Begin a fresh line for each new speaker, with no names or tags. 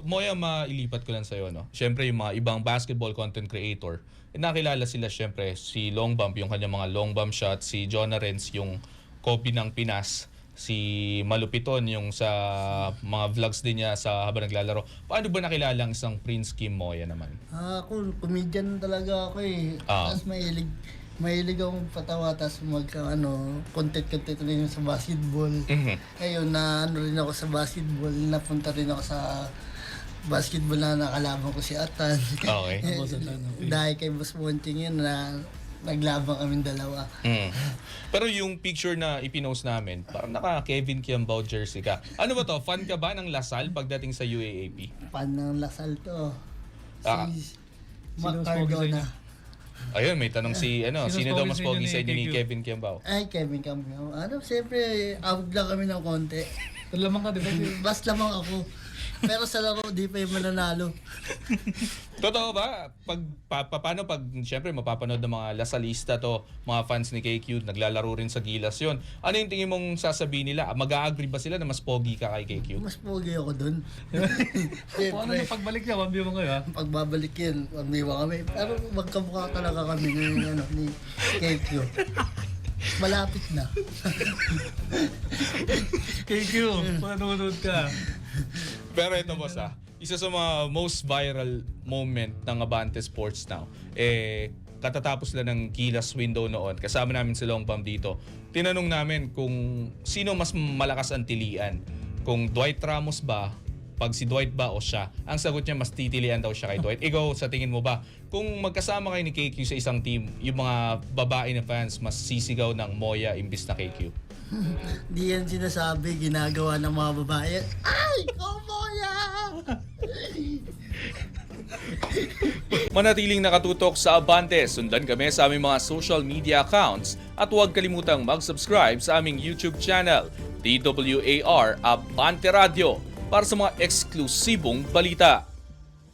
Moya, mailipat ko lang sa'yo, no? Siyempre, yung mga ibang basketball content creator, nakilala sila siyempre si Long Bump, yung kanyang mga long bump shots, si Jonah Renz, yung Kobe ng Pinas, si Malupiton, yung sa mga vlogs din niya sa habang naglalaro. Paano ba nakilala ang isang Prince Kim Moya naman?
Ako, comedian talaga ako eh. Tapos mahilig akong patawa, tapos content rin sa basketball. Ayun, na ano rin ako sa basketball, napunta rin ako sa basketball na nakalaban ko si Atan.
Okay.
Dahil kay Boss Monting yun na naglabang kaming dalawa.
Pero yung picture na ipinost namin, parang naka Kevin Kiambao jersey ka. Ano ba to? Fan ka ba ng Lasal pagdating sa UAAP?
Pan ng Lasal to.
Ah.
Si Mac Cardona.
Ayun, may tanong sino daw mas pogi sa inyo ni Kevin Kiambao?
Ay, Kevin Cameo. Siyempre, out lang kami ng konti.
Lamang ka, di ba?
Bas lamang ako. Pero sa laro, di pa yung mananalo.
Totoo ba? Paano pag siyempre mapapanood ng mga Lasalista to, mga fans ni KQ, naglalaro rin sa Gilas yon. Ano yung tingin mong sasabihin nila? Mag-a-agree ba sila na mas pogi ka kay KQ?
Mas pogi ako dun.
Kung ano yung pagbalik niya, wambi mo ngayon, ha?
Pagbabalik yun, magmiwa kami. Pero magkamukha talaga kami ni KQ. Malapit na.
KQ, manonood ka.
Pero ito boss isa sa mga most viral moment ng Abante Sports Now, katatapos lang ng Gilas window noon, kasama namin si Long Bump dito. Tinanong namin kung sino mas malakas ang tilian. Kung Dwight Ramos ba, pag si Dwight ba o siya. Ang sagot niya, mas titilian daw siya kay Dwight. Ikaw, sa tingin mo ba, kung magkasama kayo ni KQ sa isang team, yung mga babae na fans mas sisigaw ng Moya imbis na KQ?
Di yan sinasabi, ginagawa ng mga babae. Ay, Moya!
Manatiling nakatutok sa Abante, sundan kami sa aming mga social media accounts at huwag kalimutang mag-subscribe sa aming YouTube channel, DWAR Abante Radio, para sa mga eksklusibong balita.